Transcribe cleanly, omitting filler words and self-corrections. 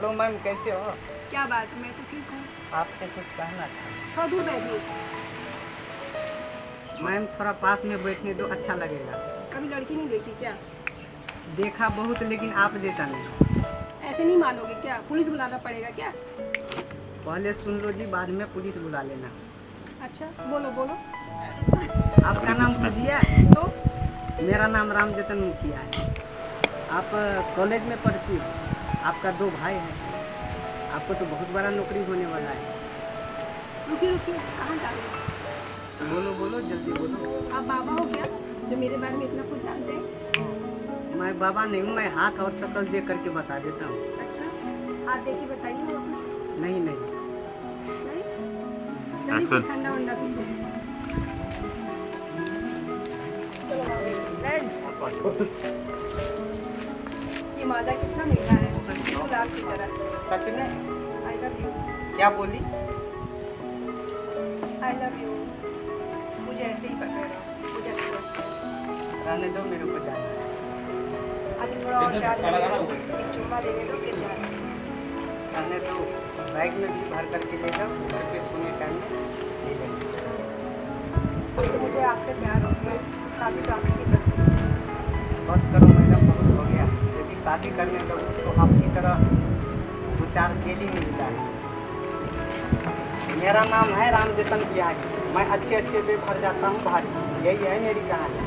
Hello ma'am, कैसे हो? क्या बात है, मैं तो ठीक हूँ। आपसे कुछ कहना था। थोड़ा दूर बैठिए। मैम थोड़ा पास में बैठने दो, अच्छा लगेगा। कभी लड़की नहीं देखी क्या? देखा बहुत, लेकिन आप जैसा नहीं। ऐसे नहीं मानोगे क्या? पुलिस बुलाना पड़ेगा क्या? पहले सुन लो जी, बाद में पुलिस बुला लेना। अच्छा, बोलो बोलो। आपका नाम पूजिया? तो मेरा नाम राम जतन मुखिया है। आप कॉलेज में पढ़ती हो, आपका 2 भाई हैं, आपको तो बहुत बड़ा नौकरी होने वाला है। रुकिए रुकिए, कहाँ जा रहे हो? बोलो बोलो, जल्दी बोलो। आप बाबा हो क्या जो मेरे बारे में इतना कुछ जानते हैं? मैं बाबा नहीं हूँ, मैं हाथ और शक्ल देख करके बता देता हूँ। अच्छा, हाथ देखिए, बताइए और कुछ। नहीं नहीं। नहीं? चलिए कुछ ठंडा वंडा पीते हैं। चलो ये माजा कितना मीठा है, गुलाब की तरह। सच में? I love you. क्या बोली? I love you. मुझे ऐसे ही पकड़ रहो, मुझे अच्छा लगता है। रहने दो, मेरे को जाना है। अभी थोड़ा और प्यार लगेगा, एक चुम्मा लेने दो, फिर जाना। रहने दो, बैग में भी भर करके ले जाओ, घर पे सोने टाइम में ले लेंगे। अब तो मुझे आपसे प्यार हो गया, शादी तो आपसे करती हूँ। बस करो मैडम, बहुत हो गया। यदि शादी करने लगो तो आपकी तरह 2-4 जेली में मिला है। मेरा नाम है राम जतन बिहारी। मैं अच्छे अच्छे पे भर जाता हूँ भारी। यही है मेरी कहानी।